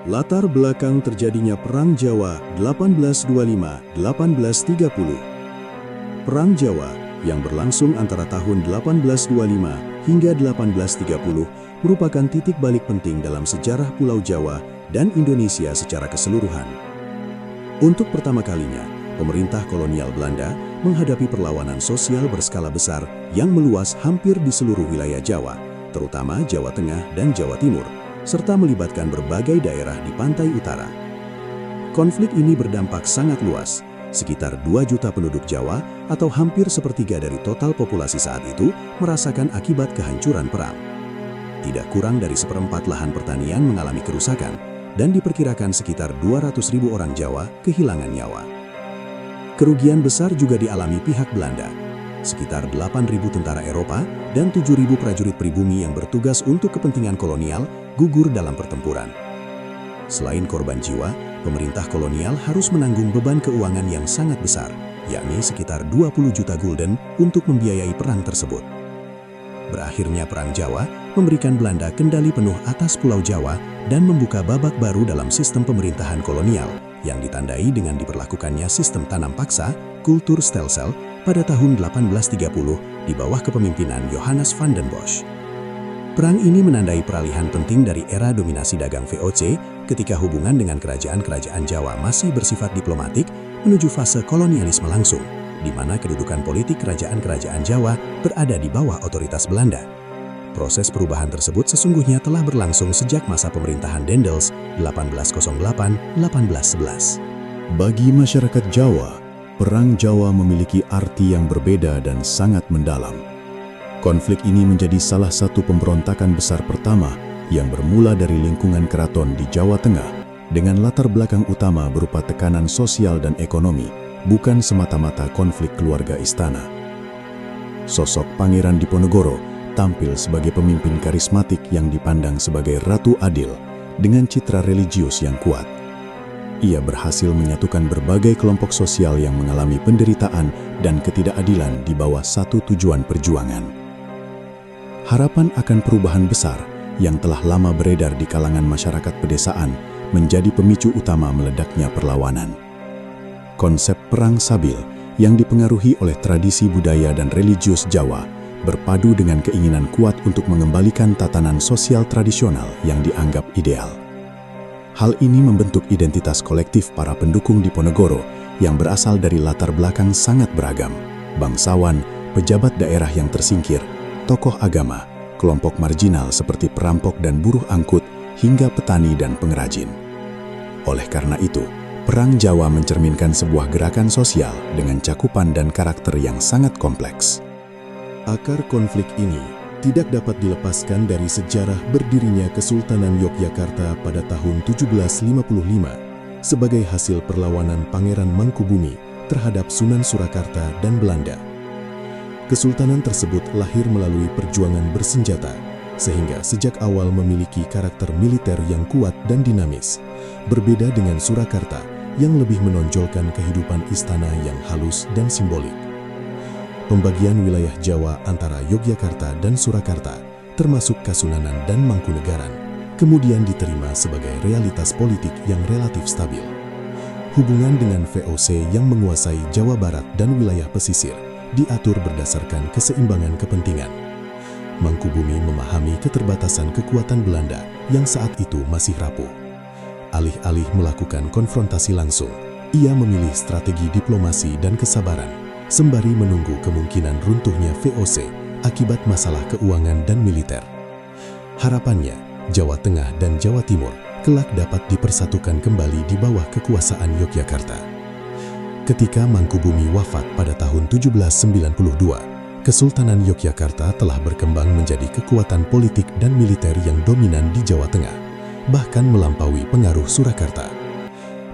Latar belakang terjadinya Perang Jawa 1825-1830. Perang Jawa yang berlangsung antara tahun 1825 hingga 1830 merupakan titik balik penting dalam sejarah Pulau Jawa dan Indonesia secara keseluruhan. Untuk pertama kalinya, pemerintah kolonial Belanda menghadapi perlawanan sosial berskala besar yang meluas hampir di seluruh wilayah Jawa, terutama Jawa Tengah dan Jawa Timur, serta melibatkan berbagai daerah di pantai utara. Konflik ini berdampak sangat luas. Sekitar 2 juta penduduk Jawa atau hampir sepertiga dari total populasi saat itu merasakan akibat kehancuran perang. Tidak kurang dari seperempat lahan pertanian mengalami kerusakan dan diperkirakan sekitar 200.000 orang Jawa kehilangan nyawa. Kerugian besar juga dialami pihak Belanda. Sekitar 8.000 tentara Eropa dan 7.000 prajurit pribumi yang bertugas untuk kepentingan kolonial gugur dalam pertempuran. Selain korban jiwa, pemerintah kolonial harus menanggung beban keuangan yang sangat besar, yakni sekitar 20 juta gulden untuk membiayai perang tersebut. Berakhirnya Perang Jawa memberikan Belanda kendali penuh atas Pulau Jawa dan membuka babak baru dalam sistem pemerintahan kolonial yang ditandai dengan diberlakukannya sistem tanam paksa, kultur stelsel, pada tahun 1830 di bawah kepemimpinan Johannes van den Bosch. Perang ini menandai peralihan penting dari era dominasi dagang VOC ketika hubungan dengan kerajaan-kerajaan Jawa masih bersifat diplomatik menuju fase kolonialisme langsung, di mana kedudukan politik kerajaan-kerajaan Jawa berada di bawah otoritas Belanda. Proses perubahan tersebut sesungguhnya telah berlangsung sejak masa pemerintahan Daendels 1808-1811. Bagi masyarakat Jawa, Perang Jawa memiliki arti yang berbeda dan sangat mendalam. Konflik ini menjadi salah satu pemberontakan besar pertama yang bermula dari lingkungan keraton di Jawa Tengah dengan latar belakang utama berupa tekanan sosial dan ekonomi, bukan semata-mata konflik keluarga istana. Sosok Pangeran Diponegoro tampil sebagai pemimpin karismatik yang dipandang sebagai Ratu Adil dengan citra religius yang kuat. Ia berhasil menyatukan berbagai kelompok sosial yang mengalami penderitaan dan ketidakadilan di bawah satu tujuan perjuangan. Harapan akan perubahan besar yang telah lama beredar di kalangan masyarakat pedesaan menjadi pemicu utama meledaknya perlawanan. Konsep perang sabil yang dipengaruhi oleh tradisi budaya dan religius Jawa berpadu dengan keinginan kuat untuk mengembalikan tatanan sosial tradisional yang dianggap ideal. Hal ini membentuk identitas kolektif para pendukung Diponegoro yang berasal dari latar belakang sangat beragam, bangsawan, pejabat daerah yang tersingkir, tokoh agama, kelompok marginal seperti perampok dan buruh angkut, hingga petani dan pengrajin. Oleh karena itu, Perang Jawa mencerminkan sebuah gerakan sosial dengan cakupan dan karakter yang sangat kompleks. Akar konflik ini tidak dapat dilepaskan dari sejarah berdirinya Kesultanan Yogyakarta pada tahun 1755 sebagai hasil perlawanan Pangeran Mangkubumi terhadap Sunan Surakarta dan Belanda. Kesultanan tersebut lahir melalui perjuangan bersenjata, sehingga sejak awal memiliki karakter militer yang kuat dan dinamis, berbeda dengan Surakarta yang lebih menonjolkan kehidupan istana yang halus dan simbolik. Pembagian wilayah Jawa antara Yogyakarta dan Surakarta, termasuk Kasunanan dan Mangkunegaran, kemudian diterima sebagai realitas politik yang relatif stabil. Hubungan dengan VOC yang menguasai Jawa Barat dan wilayah pesisir diatur berdasarkan keseimbangan kepentingan. Mangkubumi memahami keterbatasan kekuatan Belanda yang saat itu masih rapuh. Alih-alih melakukan konfrontasi langsung, ia memilih strategi diplomasi dan kesabaran, sembari menunggu kemungkinan runtuhnya VOC akibat masalah keuangan dan militer. Harapannya, Jawa Tengah dan Jawa Timur kelak dapat dipersatukan kembali di bawah kekuasaan Yogyakarta. Ketika Mangkubumi wafat pada tahun 1792, Kesultanan Yogyakarta telah berkembang menjadi kekuatan politik dan militer yang dominan di Jawa Tengah, bahkan melampaui pengaruh Surakarta.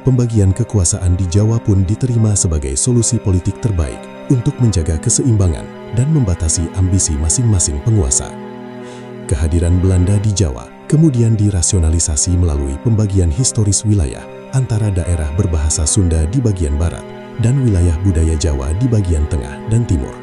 Pembagian kekuasaan di Jawa pun diterima sebagai solusi politik terbaik untuk menjaga keseimbangan dan membatasi ambisi masing-masing penguasa. Kehadiran Belanda di Jawa kemudian dirasionalisasi melalui pembagian historis wilayah antara daerah berbahasa Sunda di bagian barat dan wilayah budaya Jawa di bagian tengah dan timur.